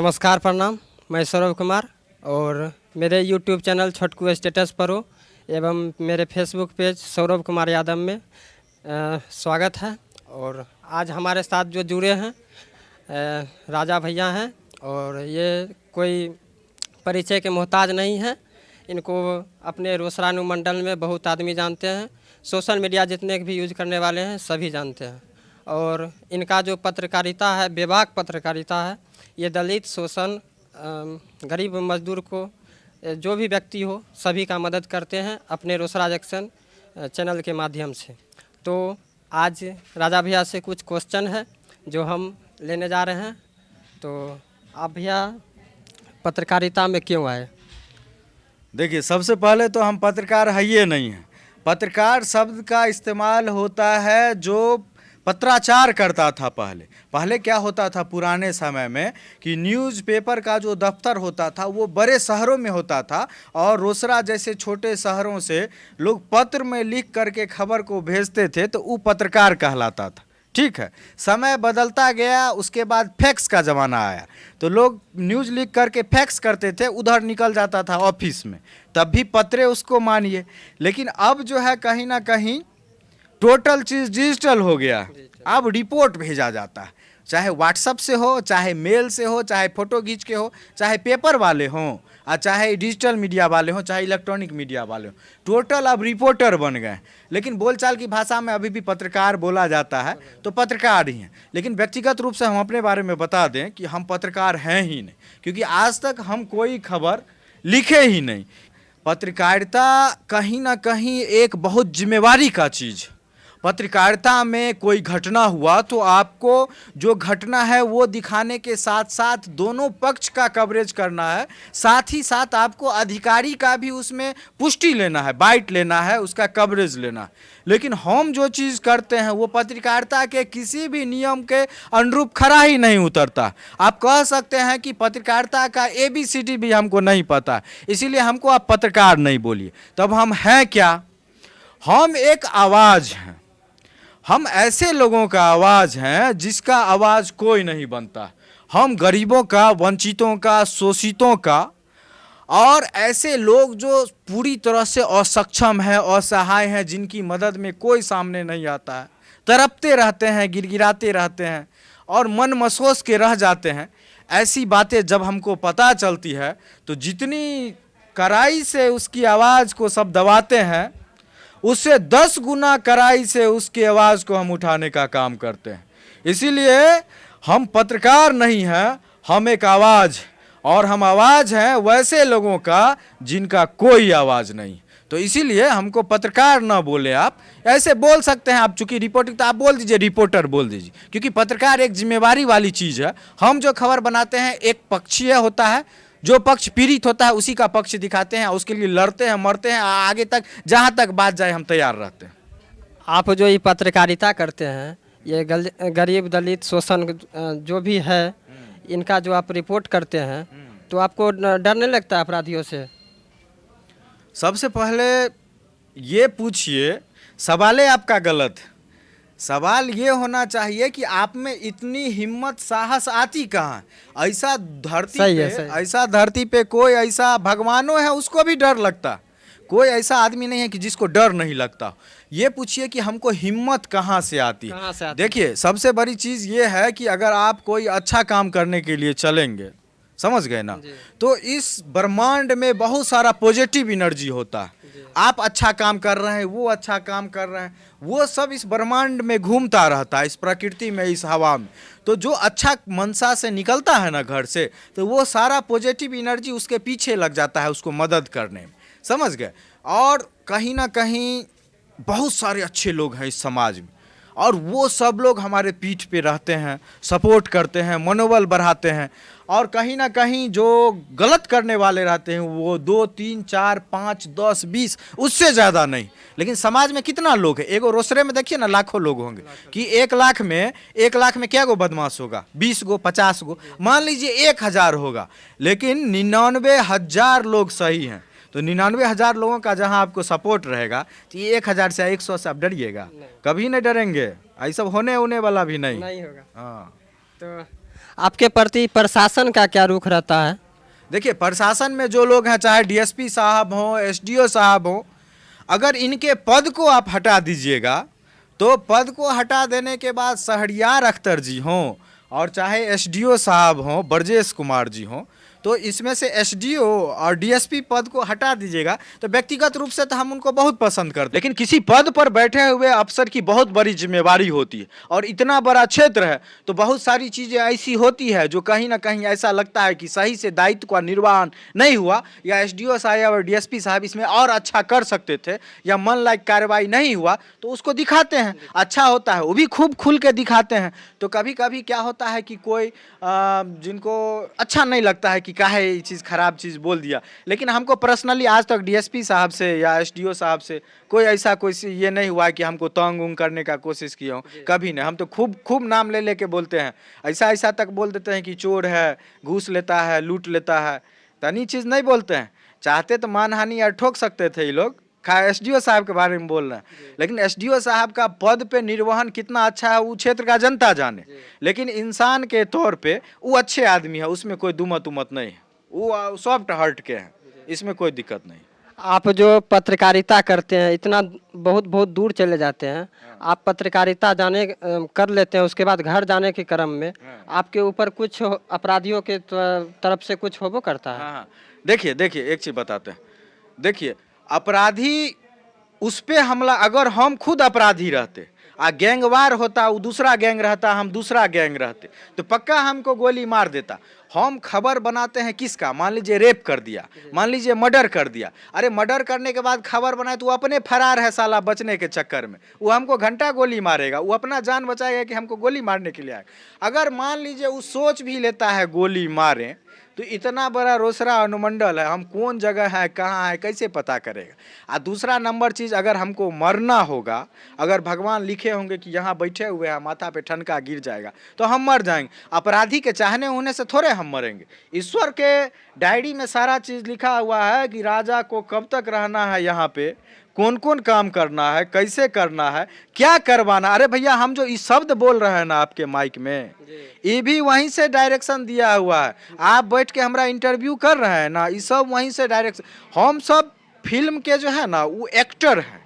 नमस्कार, प्रणाम। मैं सौरभ कुमार और मेरे YouTube चैनल छोटकू स्टेटस पर हो एवं मेरे फेसबुक पेज सौरभ कुमार यादव में स्वागत है। और आज हमारे साथ जो जुड़े हैं राजा भैया हैं और ये कोई परिचय के मोहताज नहीं है। इनको अपने रोसड़ानु मंडल में बहुत आदमी जानते हैं, सोशल मीडिया जितने भी यूज करने वाले हैं सभी जानते हैं। और इनका जो पत्रकारिता है, बेबाक पत्रकारिता है, ये दलित, शोषण, गरीब मजदूर को, जो भी व्यक्ति हो सभी का मदद करते हैं अपने रोसड़ा जंक्शन चैनल के माध्यम से। तो आज राजा भैया से कुछ क्वेश्चन है जो हम लेने जा रहे हैं। तो आप भैया पत्रकारिता में क्यों आए? देखिए, सबसे पहले तो हम पत्रकार है ये नहीं हैं। पत्रकार शब्द का इस्तेमाल होता है जो पत्राचार करता था। पहले क्या होता था पुराने समय में कि न्यूज़पेपर का जो दफ्तर होता था वो बड़े शहरों में होता था और रोसड़ा जैसे छोटे शहरों से लोग पत्र में लिख करके खबर को भेजते थे, तो वो पत्रकार कहलाता था। ठीक है, समय बदलता गया, उसके बाद फैक्स का ज़माना आया तो लोग न्यूज़ लिख करके फैक्स करते थे, उधर निकल जाता था ऑफिस में, तब भी पत्रे उसको मानिए। लेकिन अब जो है कहीं ना कहीं टोटल चीज़ डिजिटल हो गया। अब रिपोर्ट भेजा जाता है, चाहे व्हाट्सएप से हो, चाहे मेल से हो, चाहे फ़ोटो खींच के हो, चाहे पेपर वाले हों और चाहे डिजिटल मीडिया वाले हों, चाहे इलेक्ट्रॉनिक मीडिया वाले हों, टोटल अब रिपोर्टर बन गए। लेकिन बोलचाल की भाषा में अभी भी पत्रकार बोला जाता है, तो पत्रकार ही हैं। लेकिन व्यक्तिगत रूप से हम अपने बारे में बता दें कि हम पत्रकार हैं ही नहीं, क्योंकि आज तक हम कोई खबर लिखे ही नहीं। पत्रकारिता कहीं ना कहीं एक बहुत जिम्मेवारी का चीज़। पत्रकारिता में कोई घटना हुआ तो आपको जो घटना है वो दिखाने के साथ साथ दोनों पक्ष का कवरेज करना है, साथ ही साथ आपको अधिकारी का भी उसमें पुष्टि लेना है, बाइट लेना है, उसका कवरेज लेना है। लेकिन हम जो चीज़ करते हैं वो पत्रकारिता के किसी भी नियम के अनुरूप खरा ही नहीं उतरता। आप कह सकते हैं कि पत्रकारिता का ABCD भी हमको नहीं पता, इसीलिए हमको आप पत्रकार नहीं बोलिए। तब हम हैं क्या? हम एक आवाज़ हैं। हम ऐसे लोगों का आवाज़ हैं जिसका आवाज़ कोई नहीं बनता। हम गरीबों का, वंचितों का, शोषितों का, और ऐसे लोग जो पूरी तरह से असक्षम हैं, असहाय हैं, जिनकी मदद में कोई सामने नहीं आता है, तड़पते रहते हैं, गिड़गिड़ाते रहते हैं और मन मसोस के रह जाते हैं। ऐसी बातें जब हमको पता चलती है तो जितनी कड़ाई से उसकी आवाज़ को सब दबाते हैं, उससे 10 गुना कड़ाई से उसकी आवाज़ को हम उठाने का काम करते हैं। इसीलिए हम पत्रकार नहीं हैं, हम एक आवाज़, और हम आवाज़ हैं वैसे लोगों का जिनका कोई आवाज़ नहीं। तो इसीलिए हमको पत्रकार ना बोले, आप ऐसे बोल सकते हैं। आप चूँकि रिपोर्टिंग, तो आप बोल दीजिए रिपोर्टर बोल दीजिए, क्योंकि पत्रकार एक जिम्मेवारी वाली चीज़ है। हम जो खबर बनाते हैं एक पक्षीय होता है, जो पक्ष पीड़ित होता है उसी का पक्ष दिखाते हैं, उसके लिए लड़ते हैं, मरते हैं, आगे तक जहाँ तक बात जाए हम तैयार रहते हैं। आप जो ये पत्रकारिता करते हैं, ये गरीब, दलित, शोषण जो भी है, इनका जो आप रिपोर्ट करते हैं, तो आपको डर नहीं लगता अपराधियों से? सबसे पहले ये पूछिए, सवाल आपका गलत है। सवाल ये होना चाहिए कि आप में इतनी हिम्मत, साहस आती कहाँ? ऐसा धरती पे, ऐसा धरती पे कोई ऐसा भगवानों है उसको भी डर लगता। कोई ऐसा आदमी नहीं है कि जिसको डर नहीं लगता। ये पूछिए कि हमको हिम्मत कहाँ से आती है? देखिए, सबसे बड़ी चीज़ ये है कि अगर आप कोई अच्छा काम करने के लिए चलेंगे, समझ गए ना, तो इस ब्रह्मांड में बहुत सारा पॉजिटिव एनर्जी होता है। आप अच्छा काम कर रहे हैं, वो अच्छा काम कर रहे हैं, वो सब इस ब्रह्मांड में घूमता रहता है, इस प्रकृति में, इस हवा में। तो जो अच्छा मनसा से निकलता है ना घर से, तो वो सारा पॉजिटिव एनर्जी उसके पीछे लग जाता है उसको मदद करने में, समझ गए। और कहीं ना कहीं बहुत सारे अच्छे लोग हैं इस समाज में, और वो सब लोग हमारे पीठ पे रहते हैं, सपोर्ट करते हैं, मनोबल बढ़ाते हैं। और कहीं ना कहीं जो गलत करने वाले रहते हैं वो 2, 3, 4, 5, 10, 20, उससे ज़्यादा नहीं। लेकिन समाज में कितना लोग है? एगो रोसड़े में देखिए ना लाखों लोग होंगे, कि 1 लाख में क्या गो बदमाश होगा? 20 गो, 50 गो, मान लीजिए 1000 होगा, लेकिन 99,000 लोग सही हैं। तो 99,000 लोगों का जहां आपको सपोर्ट रहेगा, तो ये 1000 से 100 से आप डरिएगा? कभी नहीं डरेंगे। ऐसा होने वाला भी नहीं होगा। हाँ। तो आपके प्रति प्रशासन का क्या रुख रहता है? देखिए, प्रशासन में जो लोग हैं, चाहे डीएसपी साहब हों, एसडीओ साहब हों, अगर इनके पद को आप हटा दीजिएगा तो पद को हटा देने के बाद शहरियार अख्तर जी हों और चाहे एसडीओ साहब हों, ब्रजेश कुमार जी हों, तो इसमें से एसडीओ और डीएसपी पद को हटा दीजिएगा तो व्यक्तिगत रूप से तो हम उनको बहुत पसंद करते हैं, लेकिन किसी पद पर बैठे हुए अफसर की बहुत बड़ी जिम्मेवारी होती है और इतना बड़ा क्षेत्र है तो बहुत सारी चीज़ें ऐसी होती है जो कहीं ना कहीं ऐसा लगता है कि सही से दायित्व का निर्वहन नहीं हुआ, या एसडीओ साहब और डीएसपी साहब इसमें और अच्छा कर सकते थे, या मन लायक कार्रवाई नहीं हुआ तो उसको दिखाते हैं, अच्छा होता है, वो भी खूब खुल के दिखाते हैं। तो कभी कभी क्या होता है कि कोई जिनको अच्छा नहीं लगता है कि काहे ये चीज़ खराब चीज़ बोल दिया, लेकिन हमको पर्सनली आज तक डीएसपी साहब से या एसडीओ साहब से कोई ऐसा कोई ये नहीं हुआ कि हमको तंग उंग करने का कोशिश किया हो, कभी नहीं। हम तो खूब खूब नाम ले लेके बोलते हैं, ऐसा ऐसा तक बोल देते हैं कि चोर है, घूस लेता है, लूट लेता है, तनी चीज़ नहीं बोलते हैं। चाहते तो मानहानि या ठोक सकते थे ये लोग, एसडीओ साहब के बारे में बोल रहे हैं, लेकिन एसडीओ साहब का पद पे निर्वहन कितना अच्छा है वो क्षेत्र का जनता जाने, लेकिन इंसान के तौर पे वो अच्छे आदमी है, उसमें कोई दुमत उमत नहीं है, वो सॉफ्ट हार्ट के हैं, इसमें कोई दिक्कत नहीं। आप जो पत्रकारिता करते हैं, इतना बहुत बहुत दूर चले जाते हैं, आप पत्रकारिता जाने कर लेते हैं, उसके बाद घर जाने के क्रम में आपके ऊपर कुछ अपराधियों के तरफ से कुछ होबो करता है? हाँ, देखिए देखिए एक चीज़ बताते हैं, देखिए अपराधी उस पे हमला, अगर हम खुद अपराधी रहते गैंगवार होता, वो दूसरा गैंग रहता, हम दूसरा गैंग रहते, तो पक्का हमको गोली मार देता। हम खबर बनाते हैं किसका, मान लीजिए रेप कर दिया, मान लीजिए मर्डर कर दिया, अरे मर्डर करने के बाद खबर बनाए तो वो अपने फरार है साला बचने के चक्कर में, वो हमको घंटा गोली मारेगा, वो अपना जान बचाएगा कि हमको गोली मारने के लिए आएगा। अगर मान लीजिए वो सोच भी लेता है गोली मारे, तो इतना बड़ा रोसड़ा अनुमंडल है, हम कौन जगह है, कहाँ है, कैसे पता करेगा। दूसरा नंबर चीज़, अगर हमको मरना होगा, अगर भगवान लिखे होंगे कि यहाँ बैठे हुए हैं माथा पे ठनका गिर जाएगा तो हम मर जाएंगे। अपराधी के चाहने होने से थोड़े हम मरेंगे। ईश्वर के डायरी में सारा चीज़ लिखा हुआ है कि राजा को कब तक रहना है यहाँ पे, कौन कौन काम करना है, कैसे करना है, क्या करवाना। अरे भैया, हम जो इस शब्द बोल रहे हैं ना आपके माइक में, ये भी वहीं से डायरेक्शन दिया हुआ है। आप बैठ के हमारा इंटरव्यू कर रहे हैं ना, ये सब वहीं से डायरेक्शन। हम सब फिल्म के जो है ना वो एक्टर हैं,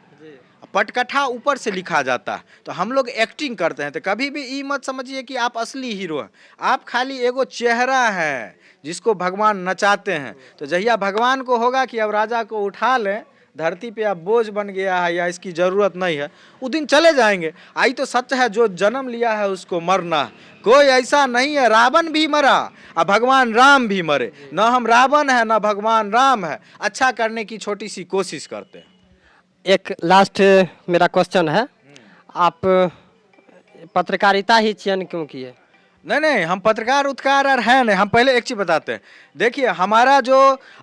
पटकथा ऊपर से लिखा जाता है, तो हम लोग एक्टिंग करते हैं। तो कभी भी ये मत समझिए कि आप असली हीरो हैं, आप खाली एगो चेहरा है जिसको भगवान नचाते हैं। तो जहिया भगवान को होगा कि अब राजा को उठा लें, धरती पे अब बोझ बन गया है या इसकी ज़रूरत नहीं है, उस दिन चले जाएंगे। आई तो सच है, जो जन्म लिया है उसको मरना है। कोई ऐसा नहीं है, रावण भी मरा और भगवान राम भी मरे, ना हम रावण है ना भगवान राम है। अच्छा करने की छोटी सी कोशिश करते हैं। एक लास्ट मेरा क्वेश्चन है, आप पत्रकारिता ही चयन क्यों किए? नहीं, हम पत्रकार उत्कार और हैं नहीं। हम पहले एक चीज़ बताते हैं, देखिए हमारा जो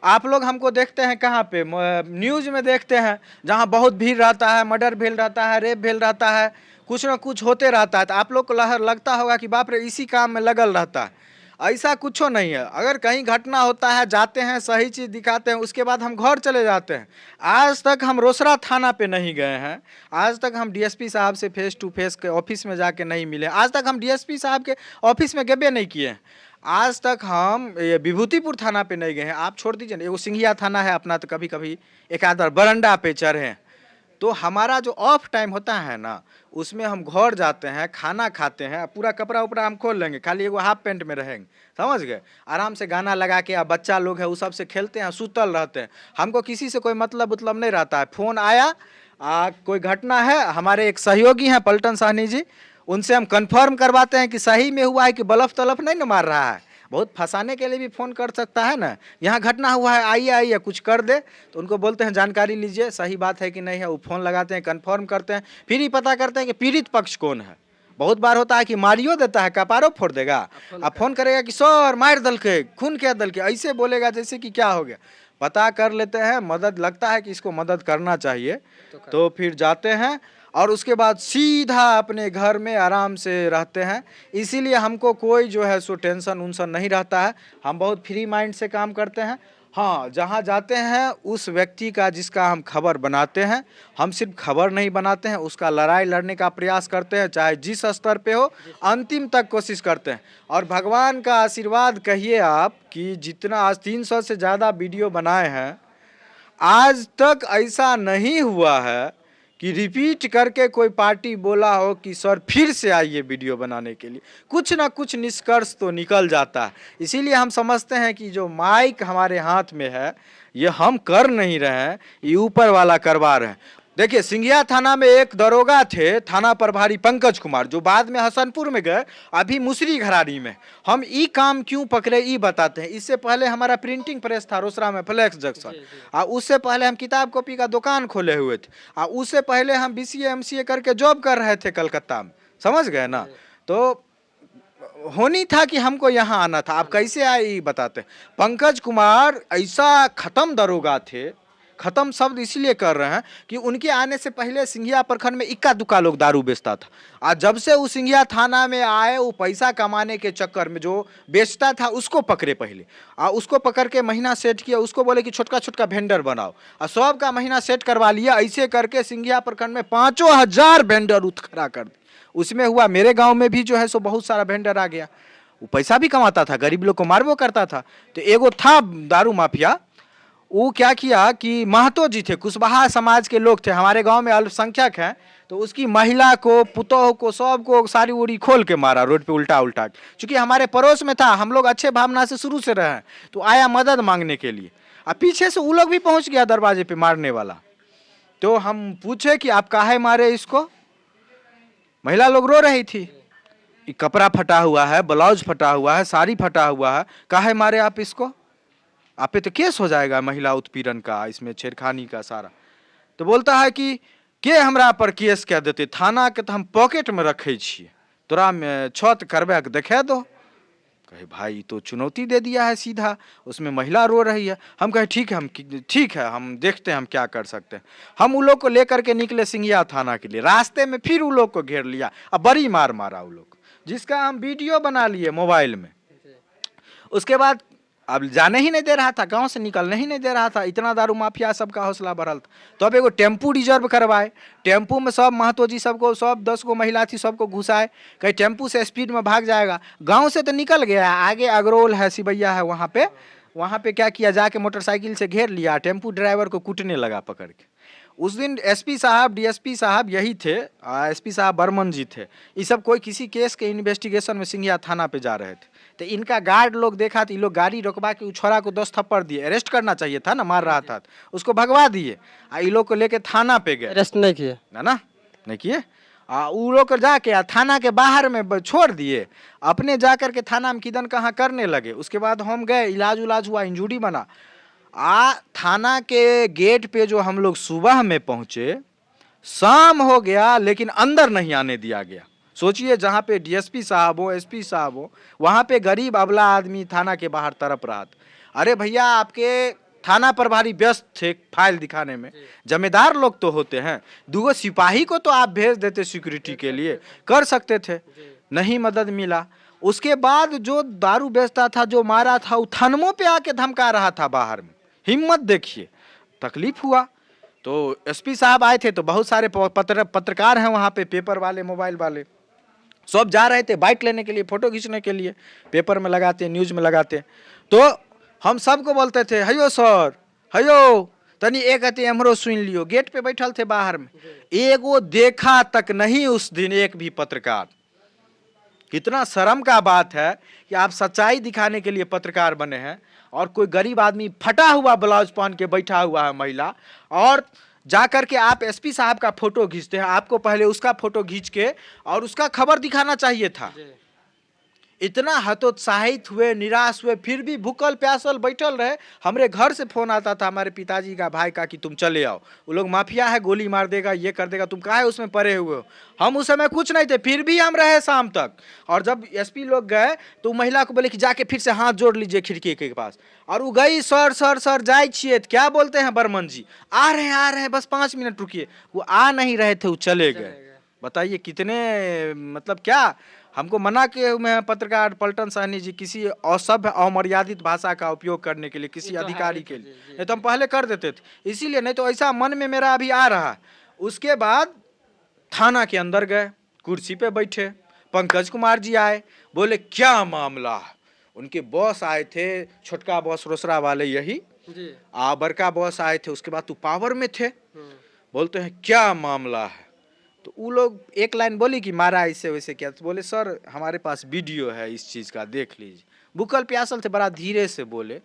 आप लोग हमको देखते हैं कहाँ पे, न्यूज़ में देखते हैं, जहाँ बहुत भीड़ रहता है, मर्डर भेल रहता है, रेप भेल रहता है, कुछ ना कुछ होते रहता है, तो आप लोग को लगता होगा कि बाप रे इसी काम में लगल रहता है। ऐसा कुछ नहीं है। अगर कहीं घटना होता है, जाते हैं, सही चीज़ दिखाते हैं, उसके बाद हम घर चले जाते हैं। आज तक हम रोसड़ा थाना पे नहीं गए हैं, आज तक हम डीएसपी साहब से फेस टू फेस के ऑफिस में जाके नहीं मिले, आज तक हम डीएसपी साहब के ऑफिस में गए नहीं किए हैं, आज तक हम ये विभूतिपुर थाना पे नहीं गए हैं। आप छोड़ दीजिए, एगो सिंघिया थाना है अपना, तो कभी कभी एक आध बार बरंडा पे चढ़े हैं। तो हमारा जो ऑफ टाइम होता है ना, उसमें हम घर जाते हैं, खाना खाते हैं, पूरा कपड़ा उपड़ा हम खोल लेंगे, खाली एगो हाफ पैंट में रहेंगे, समझ गए, आराम से गाना लगा के, अब बच्चा लोग है वो सब से खेलते हैं, सुतल रहते हैं। हमको किसी से कोई मतलब नहीं रहता है। फ़ोन आया, कोई घटना है, हमारे एक सहयोगी हैं पलटन साहनी जी, उनसे हम कंफर्म करवाते हैं कि सही में हुआ है कि बलफ तलफ नहीं ना मार रहा है। बहुत फंसाने के लिए भी फ़ोन कर सकता है ना, यहाँ घटना हुआ है, आइए कुछ कर दे, तो उनको बोलते हैं जानकारी लीजिए, सही बात है कि नहीं है, वो फ़ोन लगाते हैं, कंफर्म करते हैं, फिर ही पता करते हैं कि पीड़ित पक्ष कौन है। बहुत बार होता है कि मारियो देता है, कपारो फोड़ देगा, अब फोन करेगा कि सर मार दल के, खून क्या दल के, ऐसे बोलेगा जैसे कि क्या हो गया। पता कर लेते हैं, मदद लगता है कि इसको मदद करना चाहिए, तो फिर जाते हैं और उसके बाद सीधा अपने घर में आराम से रहते हैं। इसीलिए हमको कोई जो है सो टेंशन उनसन नहीं रहता है, हम बहुत फ्री माइंड से काम करते हैं। हाँ, जहाँ जाते हैं उस व्यक्ति का जिसका हम खबर बनाते हैं, हम सिर्फ खबर नहीं बनाते हैं, उसका लड़ाई लड़ने का प्रयास करते हैं, चाहे जिस स्तर पे हो, अंतिम तक कोशिश करते हैं। और भगवान का आशीर्वाद कहिए आप कि जितना आज 300 से ज़्यादा वीडियो बनाए हैं, आज तक ऐसा नहीं हुआ है कि रिपीट करके कोई पार्टी बोला हो कि सर फिर से आइए वीडियो बनाने के लिए। कुछ ना कुछ निष्कर्ष तो निकल जाता है। इसीलिए हम समझते हैं कि जो माइक हमारे हाथ में है, ये हम कर नहीं रहे हैं, ये ऊपर वाला करवा रहे हैं। देखिए, सिंघिया थाना में एक दरोगा थे, थाना प्रभारी पंकज कुमार, जो बाद में हसनपुर में गए, अभी मुसरी घरारी में। हम ई काम क्यों पकड़े ई बताते हैं। इससे पहले हमारा प्रिंटिंग प्रेस था रोसड़ा में, फ्लैक्स जंक्शन। और उससे पहले हम किताब कॉपी का दुकान खोले हुए थे। और उससे पहले हम BCA MCA करके जॉब कर रहे थे कलकत्ता में, समझ गए ना। तो होनी था कि हमको यहाँ आना था। आप कैसे आए ये बताते हैं। पंकज कुमार ऐसा खत्म दरोगा थे, खत्म शब्द इसलिए कर रहे हैं कि उनके आने से पहले सिंघिया प्रखंड में इक्का दुक्का लोग दारू बेचता था। और जब से वो सिंघिया थाना में आए, वो पैसा कमाने के चक्कर में जो बेचता था उसको पकड़े पहले। और उसको पकड़ के महीना सेट किया, उसको बोले कि छोटका छोटका वेंडर बनाओ, और सबका महीना सेट करवा लिया। ऐसे करके सिंघिया प्रखंड में 5,000 वेंडर खड़ा कर दिए। उसमें हुआ मेरे गाँव में भी जो है सो बहुत सारा वेंडर आ गया। वो पैसा भी कमाता था, गरीब लोग को मारबो करता था। तो एगो था दारू माफिया, वो क्या किया कि महतो जी थे, कुशवाहा समाज के लोग थे, हमारे गांव में अल्पसंख्यक हैं। तो उसकी महिला को, पुतोह को, सबको सारी उड़ी खोल के मारा रोड पे उल्टा उल्टा। चूंकि हमारे पड़ोस में था, हम लोग अच्छे भावना से शुरू से रहे हैं, तो आया मदद मांगने के लिए। अब पीछे से वो लोग भी पहुंच गया दरवाजे पे मारने वाला। तो हम पूछे कि आप काहे मारे इसको। महिला लोग रो रही थी, कपड़ा फटा हुआ है, ब्लाउज फटा हुआ है, साड़ी फटा हुआ है, काहे मारे आप इसको, आप पे तो केस हो जाएगा महिला उत्पीड़न का, इसमें छेड़खानी का सारा। तो बोलता है कि के हमरा पर केस कह देते, थाना के तो हम पॉकेट में रखे छिए, तोरा में छत करबे के देखे दो। कहे भाई तो चुनौती दे दिया है सीधा। उसमें महिला रो रही है। हम कहे ठीक है, हम देखते हैं हम क्या कर सकते हैं। हम उन लोग को लेकर के निकले सिंघिया थाना के लिए। रास्ते में फिर उन लोग को घेर लिया और बड़ी मार मारा उन लोग, जिसका हम वीडियो बना लिए मोबाइल में। उसके बाद अब जाने ही नहीं दे रहा था, गांव से निकलने ही नहीं दे रहा था, इतना दारू माफिया सबका हौसला बढ़ल था। तो अब एगो टेम्पू रिजर्व करवाए, टेम्पू में सब महतो जी सबको, सब 10 गो महिला थी, सबको घुसाए, कहीं टेम्पू से स्पीड में भाग जाएगा। गांव से तो निकल गया, आगे अगरोल है, सिबैया है, वहाँ पे क्या किया, जाके मोटरसाइकिल से घेर लिया, टेम्पू ड्राइवर को कूटने लगा पकड़ के। उस दिन SP साहब, DSP साहब यही थे, SP साहब बर्मन जी थे। ये सब कोई किसी केस के इन्वेस्टिगेशन में सिंघिया थाना पे जा रहे थे। तो इनका गार्ड लोग देखा तो ये लोग गाड़ी रोकवा के छोरा को 10 थप्पड़ दिए। अरेस्ट करना चाहिए था ना, मार रहा था, उसको भगवा दिए। ये लोग को लेके थाना पे गए, अरेस्ट नहीं किए ना नहीं किए। वो लोग जाके थाना के बाहर में छोड़ दिए, अपने जाकर के थाना में किदन कहाँ करने लगे। उसके बाद हम गए, इलाज उलाज हुआ, इंजूरी बना। थाना के गेट पे जो हम लोग सुबह में पहुंचे, शाम हो गया लेकिन अंदर नहीं आने दिया गया। सोचिए, जहाँ पे DSP साहब हो, SP साहब हो, वहाँ पे गरीब अबला आदमी थाना के बाहर तरफ रहा था। अरे भैया, आपके थाना प्रभारी व्यस्त थे फाइल दिखाने में, जमींदार लोग तो होते हैं, 2 सिपाही को तो आप भेज देते सिक्योरिटी के लिए, कर सकते थे, नहीं मदद मिला। उसके बाद जो दारू बेचता था, जो मारा था, वो थानमों पे आके धमका रहा था बाहर में। हिम्मत देखिए, तकलीफ हुआ। तो SP साहब आए थे, तो बहुत सारे पत्रकार हैं वहाँ पे, पेपर वाले, मोबाइल वाले, सब जा रहे थे बाइट लेने के लिए, फोटो खींचने के लिए, पेपर में लगाते, न्यूज में लगाते। तो हम सबको बोलते थे, हयो सर, हयो तनी एक अति हमरो सुन लियो। गेट पे बैठल थे बाहर में, एगो देखा तक नहीं उस दिन एक भी पत्रकार। कितना शर्म का बात है कि आप सच्चाई दिखाने के लिए पत्रकार बने हैं, और कोई गरीब आदमी फटा हुआ ब्लाउज पहन के बैठा हुआ है महिला, और जाकर के आप SP साहब का फोटो खींचते हैं। आपको पहले उसका फोटो खींच के और उसका खबर दिखाना चाहिए था। इतना हतोत्साहित हुए, निराश हुए, फिर भी भूखल प्यासल बैठल रहे। हमारे घर से फोन आता था हमारे पिताजी का, भाई का, कि तुम चले आओ, वो लोग माफिया है, गोली मार देगा, ये कर देगा, तुम काहे उसमें पड़े हुए हो। हम उस समय कुछ नहीं थे, फिर भी हम रहे शाम तक। और जब SP लोग गए तो महिला को बोले कि जाके फिर से हाथ जोड़ लीजिए खिड़की के पास। और वो गई, सर सर सर जाए छिए, क्या बोलते हैं बर्मन जी, आ रहे हैं, बस 5 मिनट रुकिए। वो आ नहीं रहे थे, वो चले गए। बताइए कितने, मतलब क्या हमको मना किए हुए हैं पत्रकार पलटन साहनी जी किसी असभ्य अमर्यादित भाषा का उपयोग करने के लिए, किसी अधिकारी के लिए। नहीं तो हम पहले कर देते थे, इसीलिए। नहीं तो ऐसा मन में मेरा अभी आ रहा। उसके बाद थाना के अंदर गए, कुर्सी पे बैठे, पंकज कुमार जी आए, बोले क्या मामला है। उनके बॉस आए थे, छोटका बॉस रोसड़ा वाले यही, बड़का बॉस आए थे, उसके बाद तू पावर में थे, बोलते हैं क्या मामला है। तो वो लोग एक लाइन बोली कि मारा ऐसे वैसे क्या, तो बोले सर हमारे पास वीडियो है इस चीज़ का, देख लीजिए। बुकल प्यासल थे, बड़ा धीरे से बोले।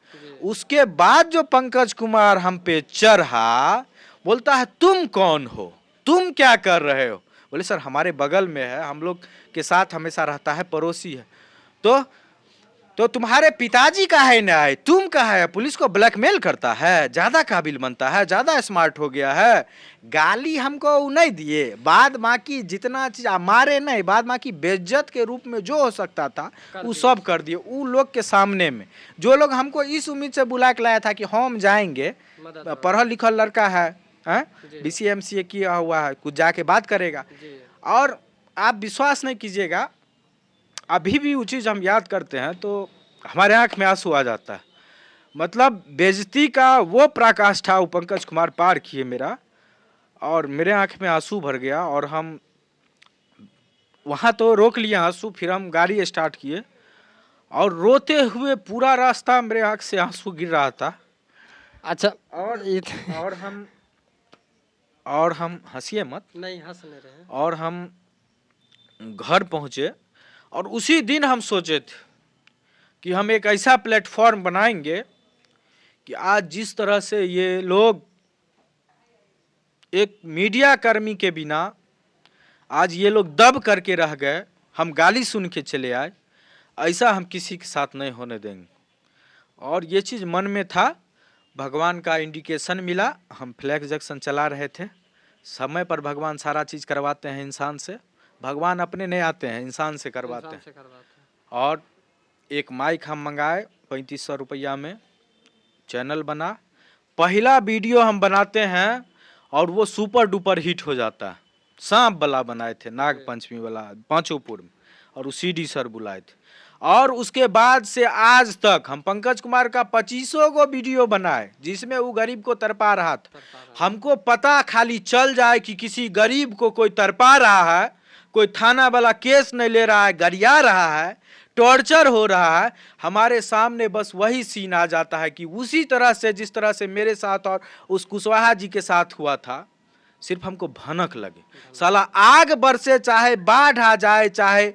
उसके बाद जो पंकज कुमार हम पे चढ़ा, बोलता है तुम कौन हो, तुम क्या कर रहे हो। बोले सर हमारे बगल में है, हम लोग के साथ हमेशा रहता है, पड़ोसी है। तो तुम्हारे पिताजी का है ना आए, तुम कहा है, पुलिस को ब्लैकमेल करता है, ज्यादा काबिल बनता है, ज्यादा स्मार्ट हो गया है। गाली हमको वो नहीं दिए, बाद बाकी जितना चीज मारे नहीं, बाद बाकी बेइज्जत के रूप में जो हो सकता था वो सब कर दिए। वो लोग के सामने में जो लोग हमको इस उम्मीद से बुला के लाया था कि हम जाएंगे, पढ़ा लिखा लड़का है, BCMCA किया हुआ है, कुछ जाके बात करेगा। और आप विश्वास नहीं कीजिएगा, अभी भी वो चीज़ हम याद करते हैं तो हमारे आंख में आंसू आ जाता है। मतलब बेइज्जती का वो पराकाष्ठा वो पंकज कुमार पार किए मेरा, और मेरे आंख में आंसू भर गया। और हम वहाँ तो रोक लिए आंसू, फिर हम गाड़ी स्टार्ट किए और रोते हुए पूरा रास्ता मेरे आंख से आंसू गिर रहा था। अच्छा, और हम हंसिए मत, नहीं हंस नहीं रहे। और हम घर पहुँचे और उसी दिन हम सोचे थे कि हम एक ऐसा प्लेटफॉर्म बनाएंगे कि आज जिस तरह से ये लोग एक मीडिया कर्मी के बिना आज ये लोग दब करके रह गए, हम गाली सुन के चले आए, ऐसा हम किसी के साथ नहीं होने देंगे। और ये चीज़ मन में था, भगवान का इंडिकेशन मिला, हम फ्लैग जंक्शन चला रहे थे। समय पर भगवान सारा चीज़ करवाते हैं इंसान से, भगवान अपने नहीं आते हैं, इंसान से करवाते हैं। और एक माइक हम मंगाए 3500 रुपया में, चैनल बना, पहला वीडियो हम बनाते हैं और वो सुपर डुपर हिट हो जाता है। सांप वाला बनाए थे, नाग पंचमी वाला, पांचोपुर में, और वो CD सर बुलाए थे। और उसके बाद से आज तक हम पंकज कुमार का 2500 को वीडियो बनाए जिसमें वो गरीब को तरपा रहा था। हमको पता खाली चल जाए कि किसी गरीब को कोई तरपा रहा है, कोई थाना वाला केस नहीं ले रहा है, गरिया रहा है, टॉर्चर हो रहा है, हमारे सामने बस वही सीन आ जाता है कि उसी तरह से जिस तरह से मेरे साथ और उस कुशवाहा जी के साथ हुआ था, सिर्फ हमको भनक लगे, साला आग बरसे, चाहे बाढ़ आ जाए, चाहे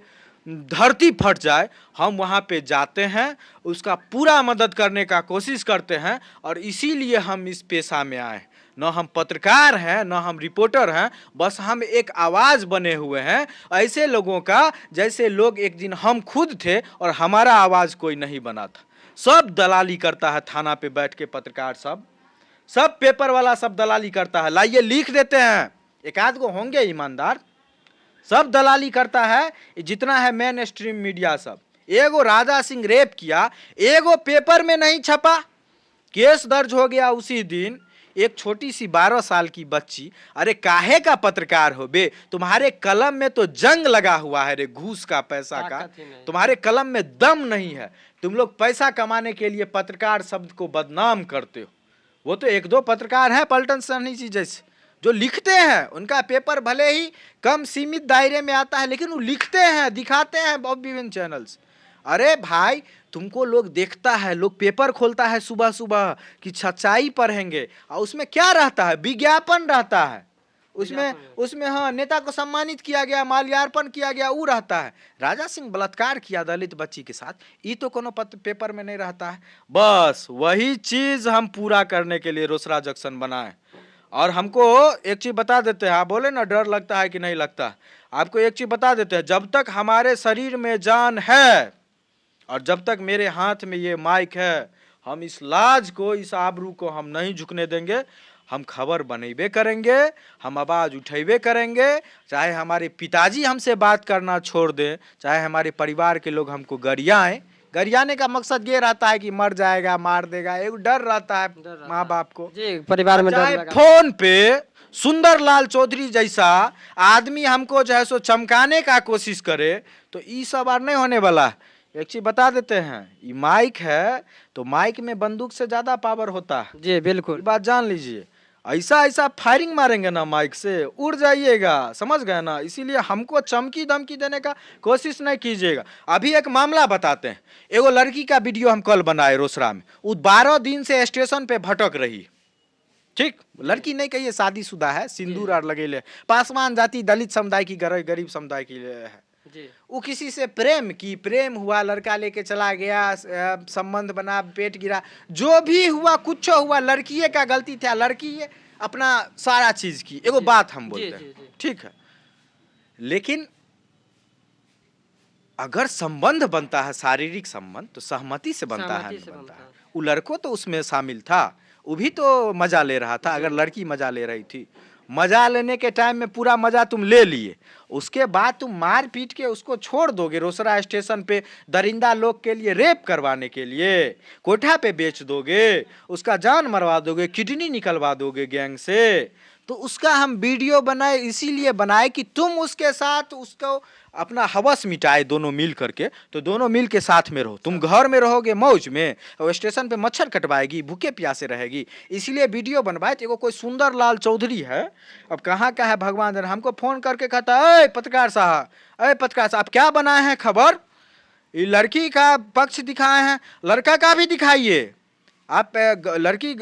धरती फट जाए, हम वहाँ पे जाते हैं, उसका पूरा मदद करने का कोशिश करते हैं। और इसीलिए हम इस पेशा में आए। न हम पत्रकार हैं, न हम रिपोर्टर हैं, बस हम एक आवाज़ बने हुए हैं ऐसे लोगों का, जैसे लोग एक दिन हम खुद थे और हमारा आवाज़ कोई नहीं बना था। सब दलाली करता है थाना पे बैठ के, पत्रकार सब पेपर वाला सब दलाली करता है, लाइए लिख देते हैं, एक आध को होंगे ईमानदार, सब दलाली करता है। जितना है मेन स्ट्रीम मीडिया सब, एगो राजा सिंह रेप किया, एगो पेपर में नहीं छपा, केस दर्ज हो गया उसी दिन। एक छोटी सी 12 साल की बच्ची, अरे काहे का पत्रकार हो बे, तुम्हारे कलम में तो जंग लगा हुआ है रे, घूस का, पैसा का, तुम्हारे कलम में दम नहीं है। तुम लोग पैसा कमाने के लिए पत्रकार शब्द को बदनाम करते हो। वो तो एक दो पत्रकार हैं पलटन साहनी जी जैसे, जो लिखते हैं, उनका पेपर भले ही कम सीमित दायरे में आता है, लेकिन वो लिखते हैं, दिखाते हैं बहुत विभिन्न चैनल्स। अरे भाई, तुमको लोग देखता है, लोग पेपर खोलता है सुबह सुबह कि सच्चाई पढ़ेंगे, और उसमें क्या रहता है, विज्ञापन रहता है, उसमें हाँ नेता को सम्मानित किया गया, माल्यार्पण किया गया, वो रहता है। राजा सिंह बलात्कार किया दलित बच्ची के साथ, ये तो कोनो पेपर में नहीं रहता है। बस वही चीज हम पूरा करने के लिए रोसड़ा जंक्शन बनाए। और हमको एक चीज बता देते हैं, आप बोले ना डर लगता है कि नहीं लगता, आपको एक चीज बता देते हैं, जब तक हमारे शरीर में जान है और जब तक मेरे हाथ में ये माइक है, हम इस लाज को, इस आबरू को हम नहीं झुकने देंगे। हम खबर बनेबे करेंगे, हम आवाज़ उठेबे करेंगे, चाहे हमारे पिताजी हमसे बात करना छोड़ दें, चाहे हमारे परिवार के लोग हमको गरियाएं। गरियाने का मकसद ये रहता है कि मर जाएगा, मार देगा, एक डर रहता है माँ बाप को जी, परिवार में चाहे फोन पे सुंदरलाल चौधरी जैसा आदमी हमको जो है सो चमकाने का कोशिश करे तो ये सब और नहीं होने वाला है। एक चीज बता देते हैं, ये माइक है तो माइक में बंदूक से ज्यादा पावर होता है, जी ये बिल्कुल। बात जान लीजिए। ऐसा ऐसा फायरिंग मारेंगे ना माइक से, उड़ जाइएगा, समझ गए ना। इसीलिए हमको चमकी धमकी देने का कोशिश नहीं कीजिएगा। अभी एक मामला बताते हैं। एगो लड़की का वीडियो हम कल बनाए रोसड़ा में, वो 12 दिन से स्टेशन पे भटक रही, ठीक, लड़की नहीं कहिए, शादीशुदा है, सिंदूर और लगेले, पासवान जाति, दलित समुदाय की, गरीब समुदाय की है। जी वो किसी से प्रेम हुआ, लड़का लेके चला गया, संबंध बना, पेट गिरा, जो भी हुआ कुछ हुआ, लड़की का गलती था, लड़की अपना सारा चीज की। एगो बात हम बोलते हैं, ठीक है, लेकिन अगर संबंध बनता है, शारीरिक संबंध, तो सहमति से बनता है, बनता है। वो लड़को तो उसमें शामिल था, वो भी तो मजा ले रहा था। अगर लड़की मजा ले रही थी, मजा लेने के टाइम में पूरा मजा तुम ले लिए, उसके बाद तुम मार पीट के उसको छोड़ दोगे रोसड़ा स्टेशन पे, दरिंदा लोग के लिए रेप करवाने के लिए, कोठा पे बेच दोगे, उसका जान मरवा दोगे, किडनी निकलवा दोगे गैंग से। तो उसका हम वीडियो बनाए, इसीलिए बनाए कि तुम उसके साथ उसको अपना हवस मिटाए, दोनों मिल करके। तो दोनों मिल के साथ में रहो, तुम घर में रहोगे मौज में, और स्टेशन पे मच्छर कटवाएगी, भूखे प्यासे रहेगी, इसीलिए वीडियो बनवाए। तो कोई सुंदरलाल चौधरी है, अब कहाँ का है भगवान जाने, हमको फोन करके कहता है, पत्रकार साहब, अरे पत्रकार साहब क्या बनाए हैं खबर, ये लड़की का पक्ष दिखाए हैं, लड़का का भी दिखाइए। आप लड़की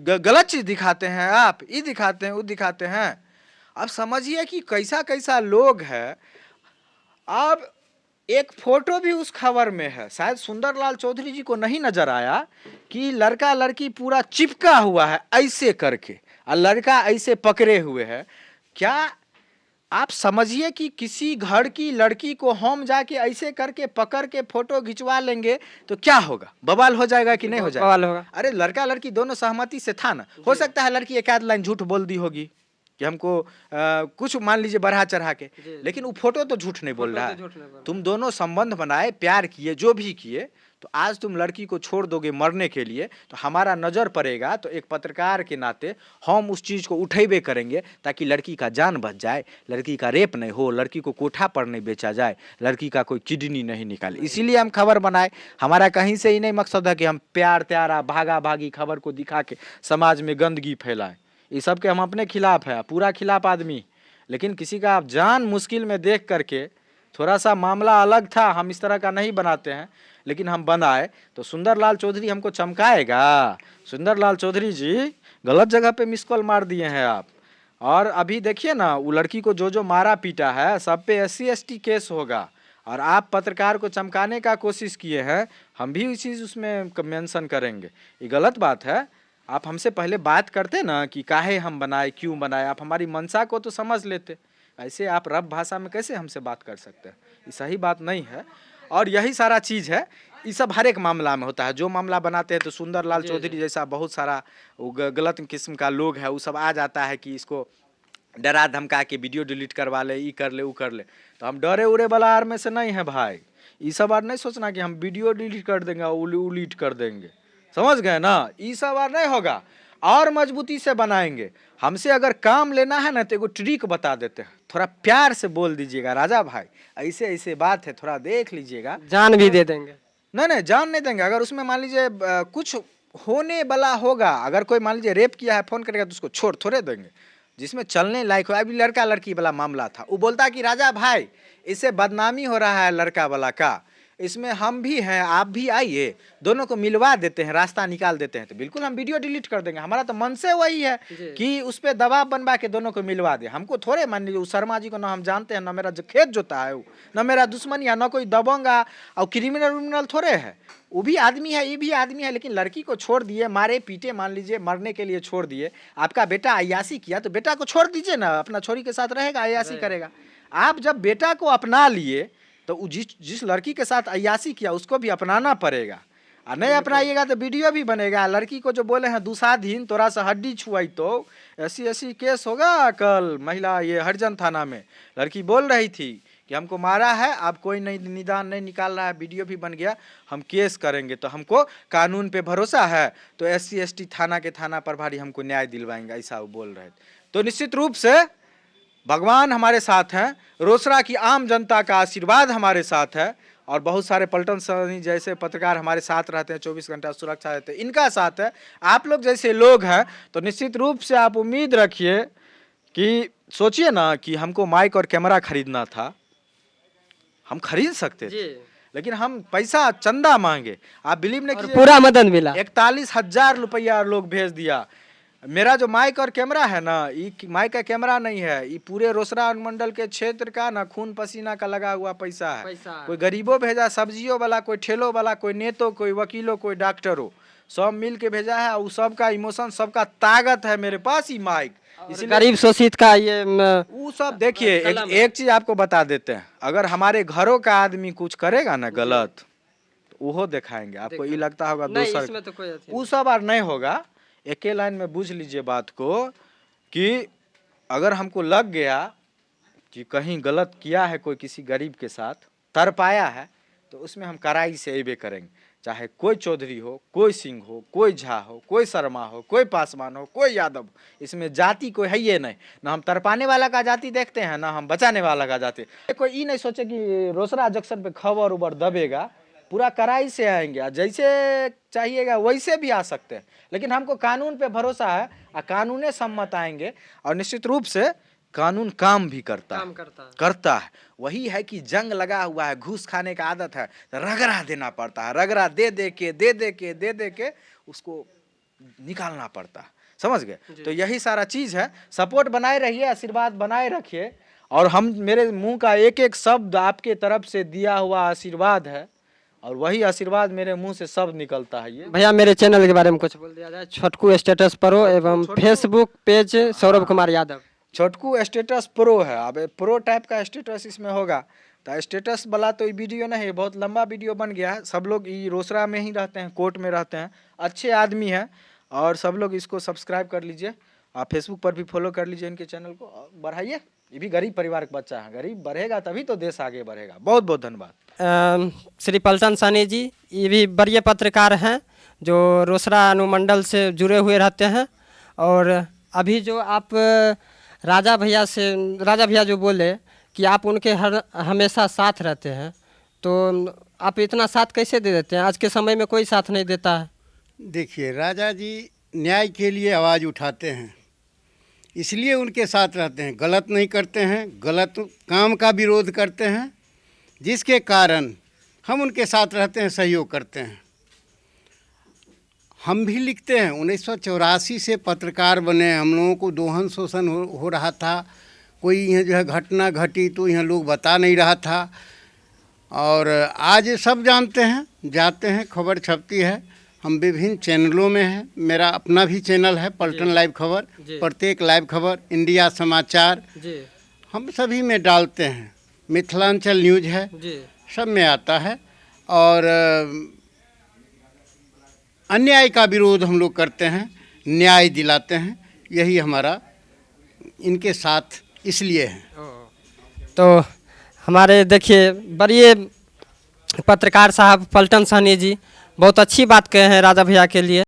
गलत चीज दिखाते हैं, आप ये दिखाते हैं, वो दिखाते हैं। अब समझिए कि कैसा कैसा लोग है। अब एक फोटो भी उस खबर में है, शायद सुंदरलाल चौधरी जी को नहीं नजर आया कि लड़का लड़की पूरा चिपका हुआ है ऐसे करके, और लड़का ऐसे पकड़े हुए है। क्या आप समझिए कि किसी घर की लड़की को हम जाके ऐसे करके पकड़ के फोटो खिंचवा लेंगे तो क्या होगा, बवाल हो जाएगा कि नहीं हो जाएगा? बवाल होगा। अरे लड़का लड़की दोनों सहमति से था ना, हो सकता है लड़की एक आध लाइन झूठ बोल दी होगी कि हमको कुछ मान लीजिए बढ़ा चढ़ा के, लेकिन वो फोटो तो झूठ नहीं बोल रहा है। तुम दोनों संबंध बनाए, प्यार किए, जो भी किए, तो आज तुम लड़की को छोड़ दोगे मरने के लिए, तो हमारा नज़र पड़ेगा। तो एक पत्रकार के नाते हम उस चीज़ को उठेबे करेंगे ताकि लड़की का जान बच जाए, लड़की का रेप नहीं हो, लड़की को कोठा पर नहीं बेचा जाए, लड़की का कोई किडनी नहीं निकाले। इसीलिए हम खबर बनाए। हमारा कहीं से ही नहीं मकसद है कि हम प्यार त्यारा भागा भागी खबर को दिखा के समाज में गंदगी फैलाएं। ये सब के हम अपने खिलाफ है, पूरा खिलाफ आदमी। लेकिन किसी का जान मुश्किल में देख करके, थोड़ा सा मामला अलग था, हम इस तरह का नहीं बनाते हैं, लेकिन हम बनाए तो सुंदरलाल चौधरी हमको चमकाएगा। सुंदरलाल चौधरी जी गलत जगह पे मिस कॉल मार दिए हैं आप। और अभी देखिए ना, वो लड़की को जो मारा पीटा है, सब पे SC ST केस होगा, और आप पत्रकार को चमकाने का कोशिश किए हैं, हम भी इस चीज़ उसमें मेंशन करेंगे। ये गलत बात है। आप हमसे पहले बात करते ना कि काहे हम बनाए, क्यों बनाए, आप हमारी मंशा को तो समझ लेते। ऐसे आप रफ भाषा में कैसे हमसे बात कर सकते हैं, ये सही बात नहीं है। और यही सारा चीज़ है, ये सब हर एक मामला में होता है। जो मामला बनाते हैं तो सुंदरलाल चौधरी जैसा बहुत सारा गलत किस्म का लोग है, वो सब आ जाता है कि इसको डरा धमका के वीडियो डिलीट करवा ले, ये कर ले, वो कर ले। तो हम डरे उड़े वाला आर में से नहीं है भाई। ये सब बार नहीं सोचना कि हम वीडियो डिलीट कर देंगे, उलीट कर देंगे, समझ गए ना। ये सब बार नहीं होगा, और मजबूती से बनाएंगे। हमसे अगर काम लेना है ना तो एगो ट्रिक बता देते हैं, थोड़ा प्यार से बोल दीजिएगा, राजा भाई ऐसे ऐसे बात है, थोड़ा देख लीजिएगा, जान भी दे देंगे। नहीं जान नहीं देंगे। अगर उसमें मान लीजिए कुछ होने वाला होगा, अगर कोई मान लीजिए रेप किया है, फोन करेगा तो उसको छोड़ थोड़े देंगे, जिसमें चलने लायक हो। अभी लड़का लड़की वाला मामला था, वो बोलता कि राजा भाई इससे बदनामी हो रहा है लड़का वाला का, इसमें हम भी हैं, आप भी आइए, दोनों को मिलवा देते हैं, रास्ता निकाल देते हैं। तो बिल्कुल हम वीडियो डिलीट कर देंगे। हमारा तो मन से वही है कि उस पर दबाव बनवा के दोनों को मिलवा दे। हमको थोड़े मान लीजिए उस शर्मा जी को ना हम जानते हैं, ना मेरा जो खेत जोता है वो, ना मेरा दुश्मन, या ना कोई दबंगा और क्रिमिनल थोड़े है। वो भी आदमी है, ये भी आदमी है। लेकिन लड़की को छोड़ दिए, मारे पीटे, मान लीजिए मरने के लिए छोड़ दिए। आपका बेटा अय्यासी किया तो बेटा को छोड़ दीजिए ना, अपना छोरी के साथ रहेगा, अय्यासी करेगा। आप जब बेटा को अपना लिए तो जिस लड़की के साथ अय्यासी किया उसको भी अपनाना पड़ेगा, और नहीं अपनाइएगा तो वीडियो भी बनेगा। लड़की को जो बोले हैं दुसाधीन, थोड़ा सा हड्डी छुआई तो SC ST केस होगा। कल महिला ये हरिजन थाना में लड़की बोल रही थी कि हमको मारा है, अब कोई नहीं निदान नहीं निकाल रहा है, वीडियो भी बन गया, हम केस करेंगे। तो हमको कानून पे भरोसा है, तो SC ST थाना के थाना प्रभारी हमको न्याय दिलवाएंगे, ऐसा वो बोल रहे थे। तो निश्चित रूप से भगवान हमारे साथ हैं, रोसड़ा की आम जनता का आशीर्वाद हमारे साथ है, और बहुत सारे पलटन सनी जैसे पत्रकार हमारे साथ रहते हैं, 24 घंटा सुरक्षा देते हैं, इनका साथ है। आप लोग जैसे लोग हैं तो निश्चित रूप से आप उम्मीद रखिए कि सोचिए ना कि हमको माइक और कैमरा खरीदना था, हम खरीद सकते थे, लेकिन हम पैसा चंदा मांगे, आप बिलीव नहीं कीजिए, पूरा मदद मिला। 41,000 रुपया लोग भेज दिया। मेरा जो माइक और कैमरा है ना, ये माइक का कैमरा नहीं है, ये पूरे रोसड़ा अनुमंडल के क्षेत्र का ना खून पसीना का लगा हुआ पैसा है। कोई गरीबों भेजा, सब्जियों वाला, कोई ठेलों वाला, कोई नेतो, कोई वकीलों, कोई डॉक्टरों, सब मिल के भेजा है। और सबका इमोशन, सबका ताकत है मेरे पास ही माइक, इसलिए गरीब शोषित का ये वो सब देखिए। एक चीज आपको बता देते हैं, अगर हमारे घरों का आदमी कुछ करेगा ना गलत, तो वो दिखाएंगे आपको। ये लगता होगा दूसरा, इसमें तो कोई वो सब और नहीं होगा। एक ही लाइन में बूझ लीजिए बात को कि अगर हमको लग गया कि कहीं गलत किया है कोई किसी गरीब के साथ, तर पाया है, तो उसमें हम कड़ाई से अबे करेंगे। चाहे कोई चौधरी हो, कोई सिंह हो, कोई झा हो, कोई शर्मा हो, कोई पासवान हो, कोई यादव हो, इसमें जाति कोई है ही नहीं। ना हम तरपाने वाला का जाति देखते हैं, ना हम बचाने वाला का जाति। कोई ये नहीं सोचे कि रोसड़ा जंक्शन पे खबर उबर दबेगा, पूरा कड़ाई से आएंगे, जैसे चाहिएगा वैसे भी आ सकते हैं, लेकिन हमको कानून पे भरोसा है और कानूने सम्मत आएंगे। और निश्चित रूप से कानून काम भी करता है। वही है कि जंग लगा हुआ है, घूस खाने का आदत है, रगड़ा देना पड़ता है, रगड़ा दे दे के उसको निकालना पड़ता है, समझ गए। तो यही सारा चीज है। सपोर्ट बनाए रहिए, आशीर्वाद बनाए रखिए, और हम, मेरे मुंह का एक एक शब्द आपके तरफ से दिया हुआ आशीर्वाद है, और वही आशीर्वाद मेरे मुंह से सब निकलता है। ये भैया मेरे चैनल के बारे में कुछ बोल दिया जाए। छोटकू स्टेटस प्रो एवं फेसबुक पेज सौरभ कुमार यादव। छोटकू स्टेटस प्रो है। अब प्रो टाइप का स्टेटस इसमें होगा, तो स्टेटस वाला तो ये वीडियो नहीं है, बहुत लंबा वीडियो बन गया है। सब लोग ये रोसड़ा में ही रहते हैं, कोर्ट में रहते हैं, अच्छे आदमी हैं, और सब लोग इसको सब्सक्राइब कर लीजिए। आप फेसबुक पर भी फॉलो कर लीजिए इनके चैनल को, और बढ़ाइए। ये भी गरीब परिवार का बच्चा है, गरीब बढ़ेगा तभी तो देश आगे बढ़ेगा। बहुत बहुत धन्यवाद। श्री पलटन सानी जी, ये भी वरीय पत्रकार हैं जो रोसड़ा अनुमंडल से जुड़े हुए रहते हैं। और अभी जो आप राजा भैया जो बोले कि आप उनके हमेशा साथ रहते हैं, तो आप इतना साथ कैसे दे देते हैं? आज के समय में कोई साथ नहीं देता है। देखिए, राजा जी न्याय के लिए आवाज़ उठाते हैं, इसलिए उनके साथ रहते हैं। गलत नहीं करते हैं, गलत काम का विरोध करते हैं, जिसके कारण हम उनके साथ रहते हैं, सहयोग करते हैं। हम भी लिखते हैं। 1984 से पत्रकार बने। हम लोगों को दोहन शोषण हो रहा था, कोई यहाँ जो है घटना घटी तो यहाँ लोग बता नहीं रहा था, और आज सब जानते हैं, जाते हैं, खबर छपती है। हम विभिन्न चैनलों में हैं। मेरा अपना भी चैनल है, पलटन लाइव खबर, प्रत्येक लाइव खबर, इंडिया समाचार, हम सभी में डालते हैं। मिथिलांचल न्यूज है, सब में आता है। और अन्याय का विरोध हम लोग करते हैं, न्याय दिलाते हैं। यही हमारा इनके साथ इसलिए है। तो हमारे देखिए वरीय पत्रकार साहब पलटन साहनी जी बहुत अच्छी बात कहे हैं राजा भैया के लिए।